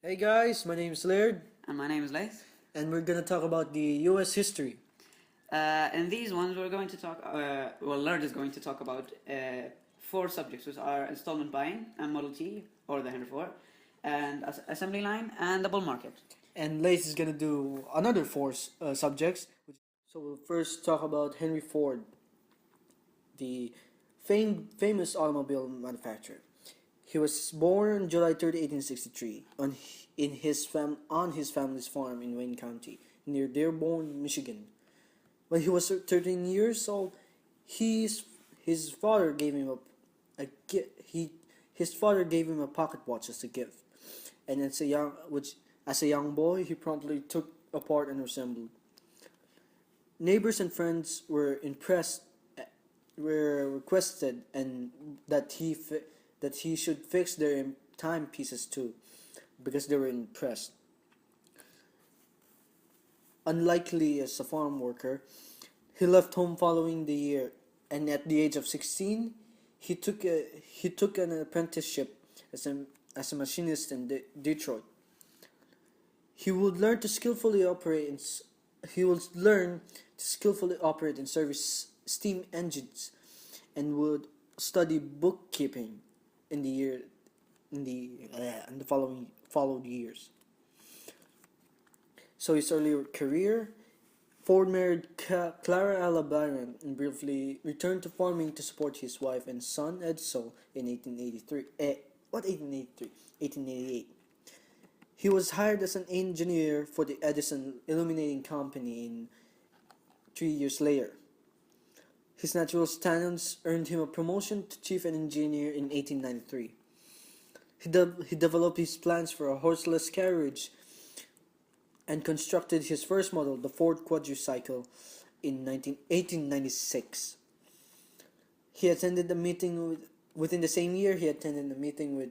Hey guys, my name is Laird, And my name is Laith. and we're gonna talk about the U.S. history. In these ones, we're going to talk, Laird is going to talk about four subjects, which are installment buying and Model T, or the Henry Ford, and assembly line, and the bull market. And Lace is gonna do another four subjects. So we'll first talk about Henry Ford, the famous automobile manufacturer. He was born July 30, 1863, on his family's farm in Wayne County, near Dearborn, Michigan. When he was 13 years old, his his father gave him a gi- he his father gave him a pocket watch as a gift, and as a young boy he promptly took apart and assembled. Neighbors and friends were requested and that he should fix their timepieces too, because they were impressed. Unlikely as a farm worker, he left home following the year, and at the age of 16, he took an apprenticeship as a machinist in Detroit. He would learn to skillfully operate in he would learn to skillfully operate and service steam engines, and would study bookkeeping in the year in the followed years. So his early career, Ford married Clara Ella Byron and briefly returned to farming to support his wife and son Edsel in 1883. 1883? 1888. He was hired as an engineer for the Edison Illuminating Company in 3 years later. His natural talents earned him a promotion to chief engineer in 1893. He developed his plans for a horseless carriage and constructed his first model, the Ford Quadricycle, in 1896. He attended a meeting within the same year. He attended a meeting with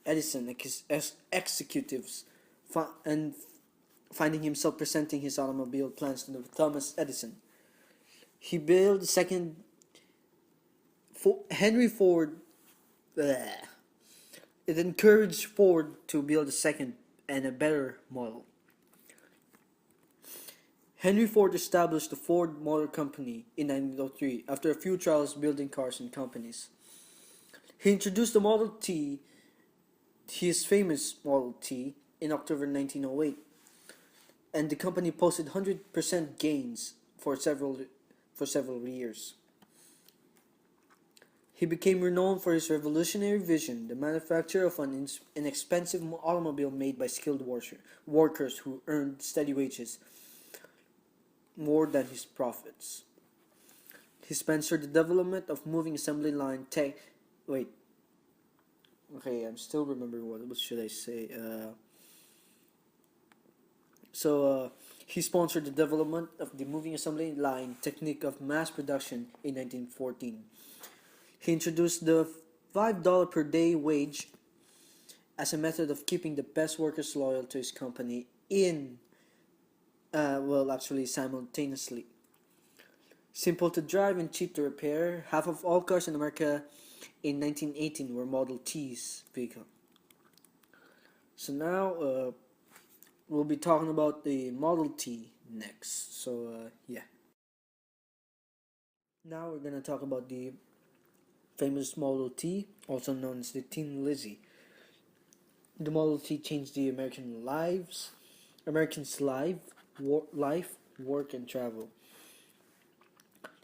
Edison executives, and finding himself presenting his automobile plans to Thomas Edison. He built the second Henry Ford. Bleh. It encouraged Ford to build a second and a better model. Henry Ford established the Ford Motor Company in 1903 after a few trials building cars and companies. He introduced the Model T, his famous Model T, in October 1908, and the company posted 100% gains for several years. He became renowned for his revolutionary vision, the manufacture of an inexpensive automobile made by skilled workers who earned steady wages more than his profits. He sponsored the development of moving assembly line tech. Wait. Okay, I'm still remembering what should I say. He sponsored the development of the moving assembly line technique of mass production in 1914. He introduced the $5 per day wage as a method of keeping the best workers loyal to his company simultaneously. Simple to drive and cheap to repair, half of all cars in America in 1918 were Model T's vehicle. So now we'll be talking about the Model T next. Yeah. Now we're gonna talk about the famous Model T, also known as the Tin Lizzie. The Model T changed the Americans' life, work, and travel.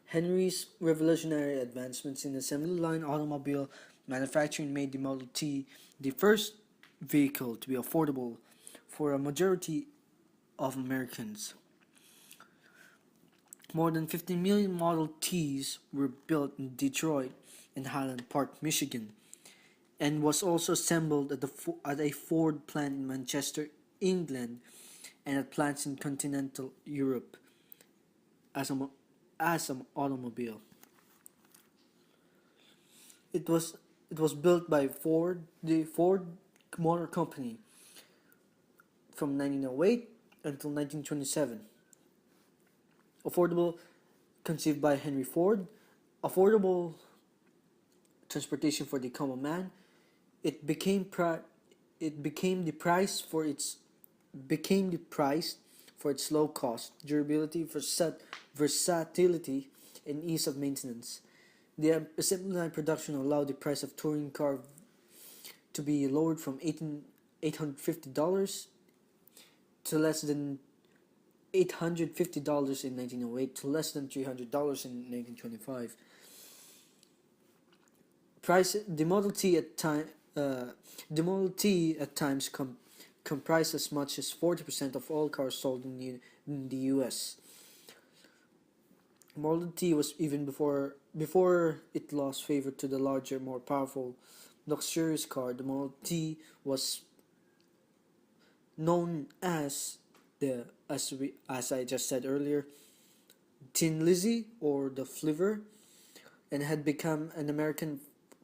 Henry's revolutionary advancements in assembly line automobile manufacturing made the Model T the first vehicle to be affordable for a majority of Americans. More than 15 million Model Ts were built in Detroit and Highland Park, Michigan, and was also assembled at a Ford plant in Manchester, England, and at plants in continental Europe as an automobile. It was it was built by the Ford Motor Company, from 1908 until 1927. Affordable, conceived by Henry Ford, affordable transportation for the common man. It became it became the price for its became the price for its low cost, durability, versatility, and ease of maintenance. The assembly line production allowed the price of touring car to be lowered from $850 to less than $850 in 1908 to less than $300 in 1925. Price the Model T at times comprised as much as 40% of all cars sold in the U.S. Model T was even before it lost favor to the larger, more powerful, luxurious car. The Model T was known as as I just said earlier, Tin Lizzie or the Flivver, and had become an American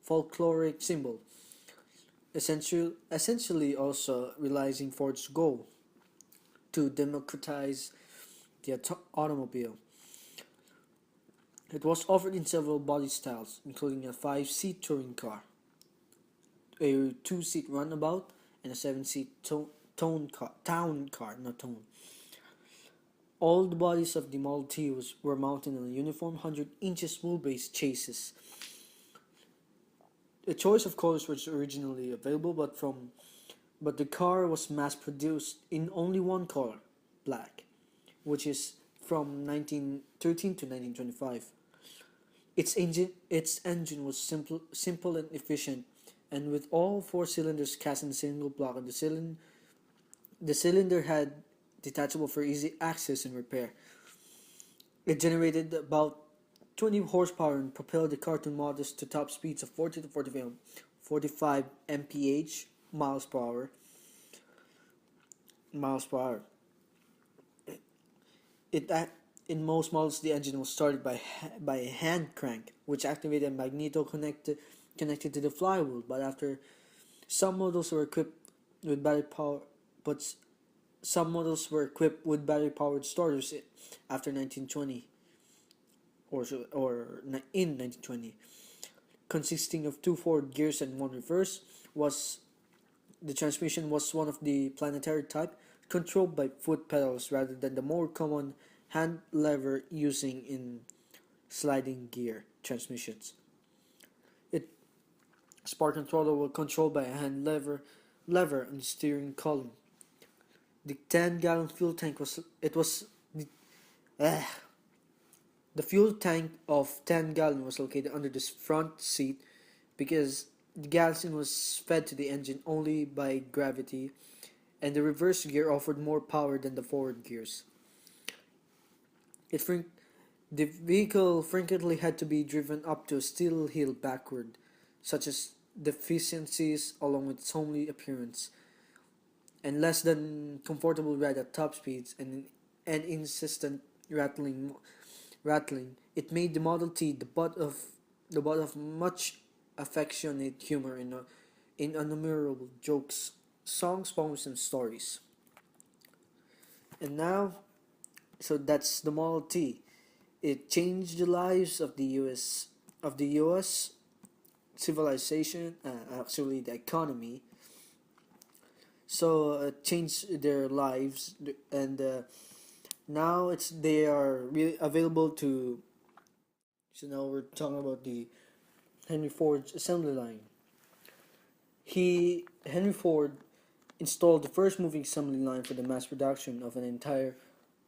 folkloric symbol, essentially also realizing Ford's goal to democratize the automobile. It was offered in several body styles, including a 5-seat touring car, a 2-seat runabout, and a 7-seat town car, not tone. All the bodies of the Model T were mounted on a uniform 100 inches wheelbase chassis. A choice of colors was originally available, but the car was mass produced in only one color, black, which is from 1913 to 1925. Its engine was simple and efficient, and with all 4 cylinders cast in a single block, and the cylinder had detachable for easy access and repair. It generated about 20 horsepower and propelled the car to modest to top speeds of 40 to 45 mph, miles per hour. In most models, the engine was started by a hand crank, which activated a magneto connected to the flywheel. But some models were equipped with battery power, but some models were equipped with battery-powered starters after 1920, or in 1920, consisting of 2 forward gears and 1 reverse. The transmission was one of the planetary type, controlled by foot pedals rather than the more common hand lever using in sliding gear transmissions. It spark controller was controlled by a hand lever on the steering column. The 10-gallon fuel tank the fuel tank of 10 gallon was located under the front seat because the gasoline was fed to the engine only by gravity, and the reverse gear offered more power than the forward gears. The vehicle frequently had to be driven up to a steel hill backward, such as deficiencies along with its homely appearance and less than comfortable ride at top speeds and insistent rattling. It made the Model T the butt of much affectionate humor in innumerable jokes, songs, poems, and stories. And now, so that's the Model T. It changed the lives of the U.S. civilization, actually the economy. So it changed their lives, and now they are really available to. So now we're talking about the Henry Ford's assembly line. Henry Ford installed the first moving assembly line for the mass production of an entire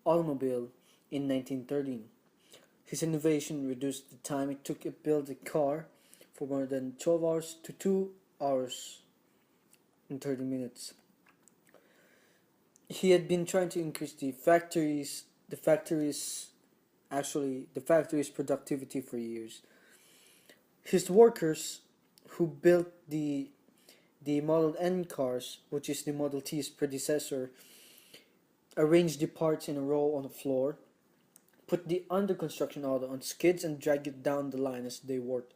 automobile in 1913. His innovation reduced the time it took to build a car from more than 12 hours to 2 hours and 30 minutes. He had been trying to increase the factory's productivity for years. His workers, who built the Model N cars, which is the Model T's predecessor, arranged the parts in a row on the floor, put the under construction auto on skids, and dragged it down the line as they worked.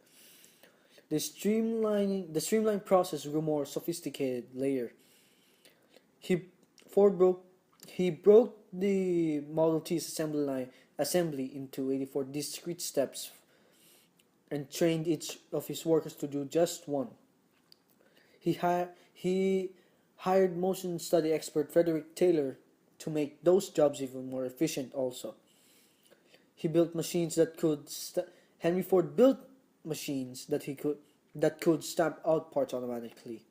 The streamline process grew more sophisticated later. He broke the Model T's assembly into 84 discrete steps and trained each of his workers to do just one. He hired motion study expert Frederick Taylor to make those jobs even more efficient also. He built machines that could Henry Ford built machines that could stamp out parts automatically.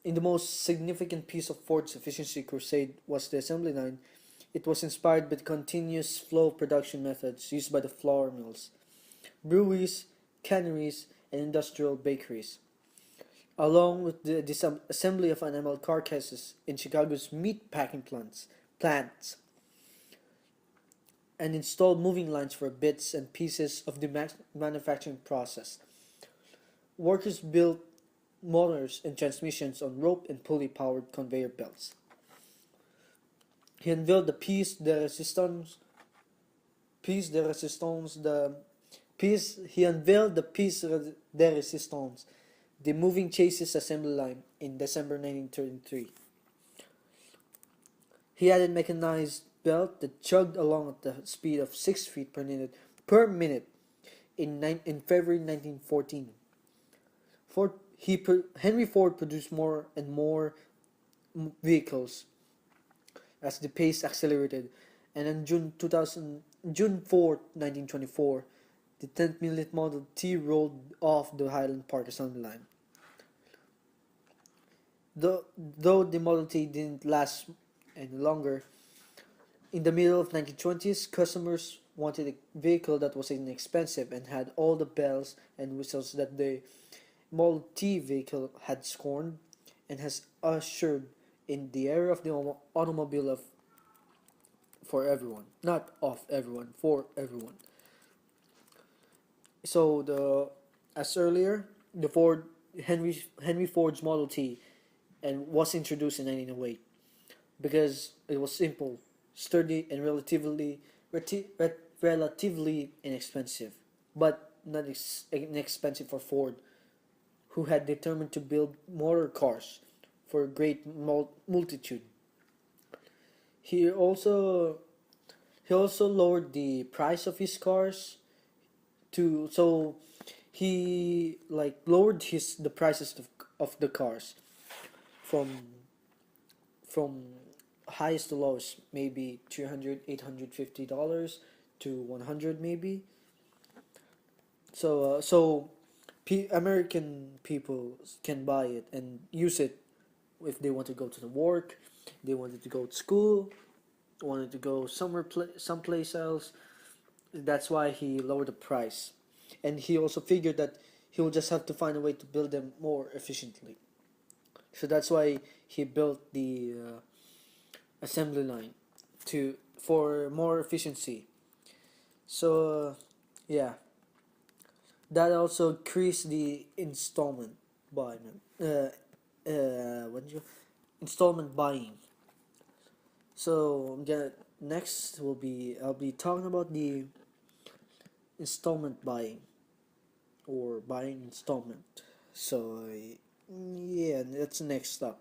In the most significant piece of Ford's efficiency crusade was the assembly line. It was inspired by the continuous flow production methods used by the flour mills, breweries, canneries, and industrial bakeries, along with the disassembly of animal carcasses in Chicago's meat packing plants, and installed moving lines for bits and pieces of the manufacturing process. Workers built motors and transmissions on rope and pulley powered conveyor belts. He unveiled the he unveiled the piece de resistance, the moving chassis assembly line, in December 1933. He added mechanized belt that chugged along at the speed of 6 feet per minute in February 1914. Henry Ford produced more and more vehicles as the pace accelerated, and on June 4, 1924, the 10th Model T rolled off the Highland Park assembly line. Though the Model T didn't last any longer, in the middle of 1920s, customers wanted a vehicle that was inexpensive and had all the bells and whistles that the Model T vehicle had scorned and has ushered in the era of the automobile for everyone, not of everyone, for everyone. So as earlier, the Henry Ford's Model T and was introduced in 1908 because it was simple, sturdy, and relatively inexpensive, but not inexpensive for Ford, who had determined to build motor cars for a great multitude. He also lowered the price of his cars to so he lowered the prices of the cars from from highest to lowest, maybe $300 $850 to 100 maybe. American people can buy it and use it if they want to go to the work, they wanted to go to school, wanted to go someplace else. That's why he lowered the price, and he also figured that he will just have to find a way to build them more efficiently. So that's why he built the assembly line for more efficiency. So yeah, that also increased the installment buying. Installment buying. So next I'll be talking about the installment buying or buying installment. So yeah, that's the next step.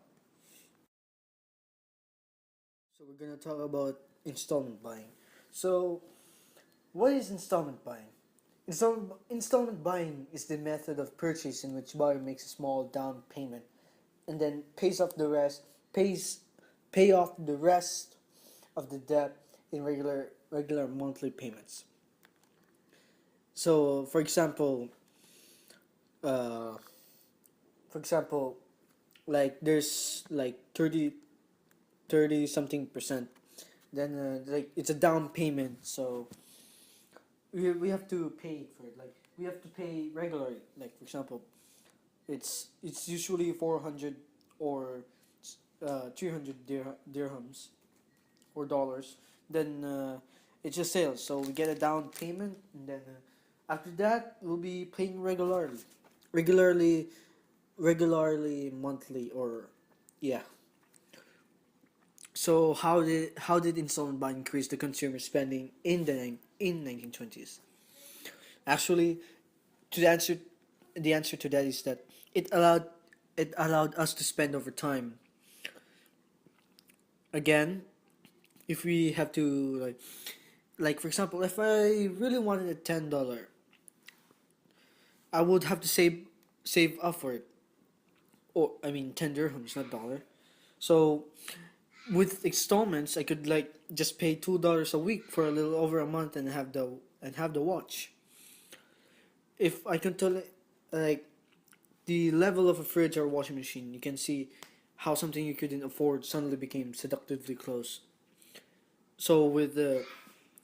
So we're gonna talk about installment buying. So what is installment buying? Installment buying is the method of purchase in which buyer makes a small down payment and then pay off the rest of the debt in regular monthly payments. So uh, for example, like there's like 30 something percent, then like it's a down payment, so we have to pay for it, like we have to pay regularly, like for example it's usually 400 or 300 dirhams or dollars. Then it's just sales, so we get a down payment, and then after that we'll be paying regularly regularly monthly, or yeah. So how did installment buying increase the consumer spending in 1920s? Actually, to the answer to that is that it allowed us to spend over time. Again, if we have to like for example, if I really wanted a $10, I would have to save save up for it. Or I mean 10 dirhams, not dollar. So with installments, I could like just pay $2 a week for a little over a month and have the watch. If I can tell like the level of a fridge or washing machine, you can see how something you couldn't afford suddenly became seductively close. So with the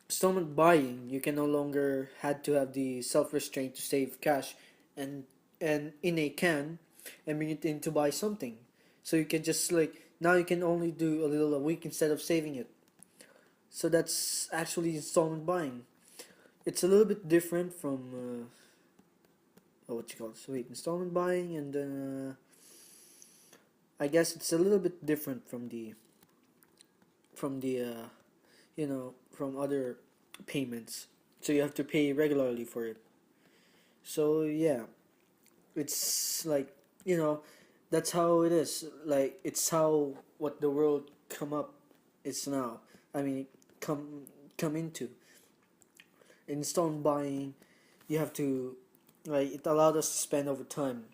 installment buying, you can no longer had to have the self restraint to save cash and in a can and bring it in to buy something. So you can just like now you can only do a little a week instead of saving it. So that's actually installment buying. It's a little bit different from what you call it. So wait, installment buying and I guess it's a little bit different from the from other payments. So you have to pay regularly for it. So yeah, it's like that's how it is. Like it's how what the world come up is now. I mean, come come into installment buying. You have to like it allowed us to spend over time.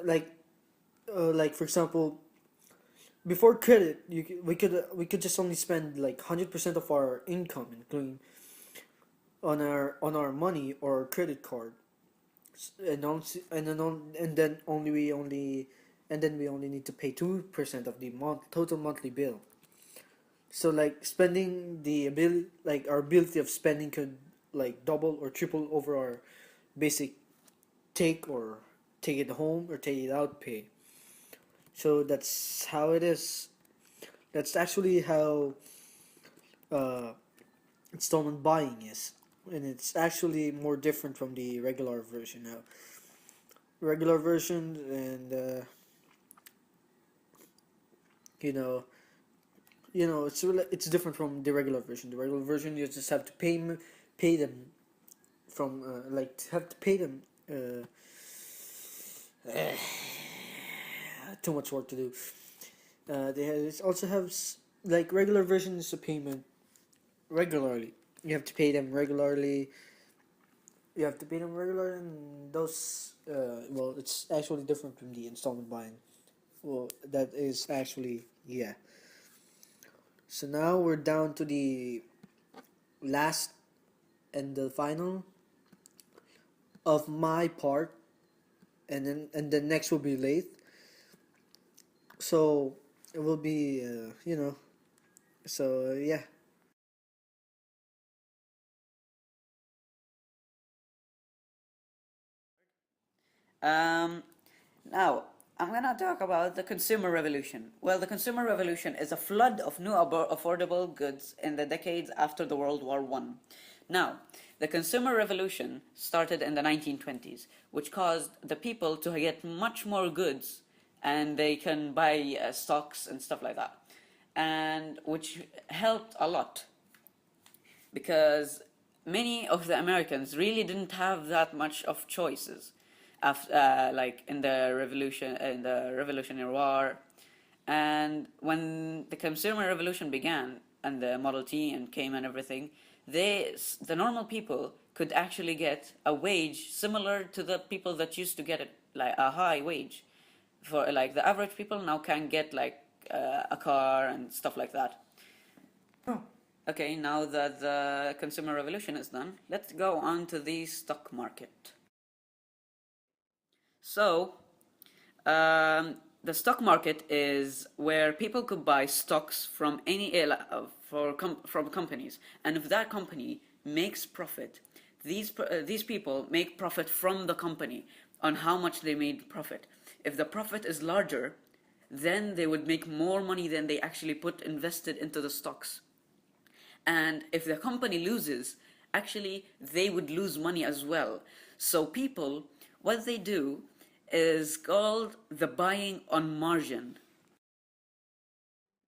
Like for example, before credit, we could just only spend like 100% of our income, including on our money or credit card, and then we only need to pay 2% of the total monthly bill. So like spending the ability like our ability of spending could like double or triple over our basic take it home or take it out pay. So that's how it is. That's actually how uh, installment buying is, and it's actually more different from the regular version now. Regular version, and you know, it's different from the regular version. The regular version, you just have to pay them from like have to pay them. Too much work to do. Also have like regular versions of payment regularly. You have to pay them regularly. You have to pay them regularly, and those. Well, it's actually different from the installment buying. Well, that is actually yeah. So now we're down to the last and the final of my part, and then next will be late. So it will be So yeah. Um, Now, I'm gonna talk about the consumer revolution. Well, the consumer revolution is a flood of new affordable goods in the decades after the World War One. Now, the consumer revolution started in the 1920s, which caused the people to get much more goods and they can buy stocks and stuff like that. And which helped a lot because many of the Americans really didn't have that much of choices after, like in the Revolutionary War, and when the consumer revolution began and the Model T and came and everything, the normal people could actually get a wage similar to the people that used to get it like a high wage. For like the average people now can get like a car and stuff like that. Okay, now that the consumer revolution is done, let's go on to the stock market. So, the stock market is where people could buy stocks from from companies, and if that company makes profit, these people make profit from the company on how much they made profit. If the profit is larger, then they would make more money than they actually put invested into the stocks. And if the company loses, actually they would lose money as well. So people, what they do is called the buying on margin.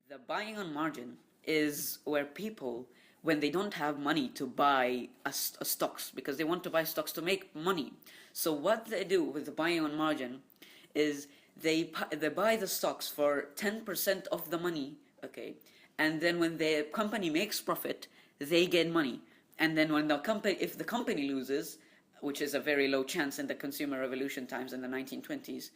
The buying on margin is where people, when they don't have money to buy a stocks, because they want to buy stocks to make money. So what they do with the buying on margin is they buy the stocks for 10% of the money, okay, and then when the company makes profit, they get money, and then when the company if the company loses, which is a very low chance in the consumer revolution times in the 1920s,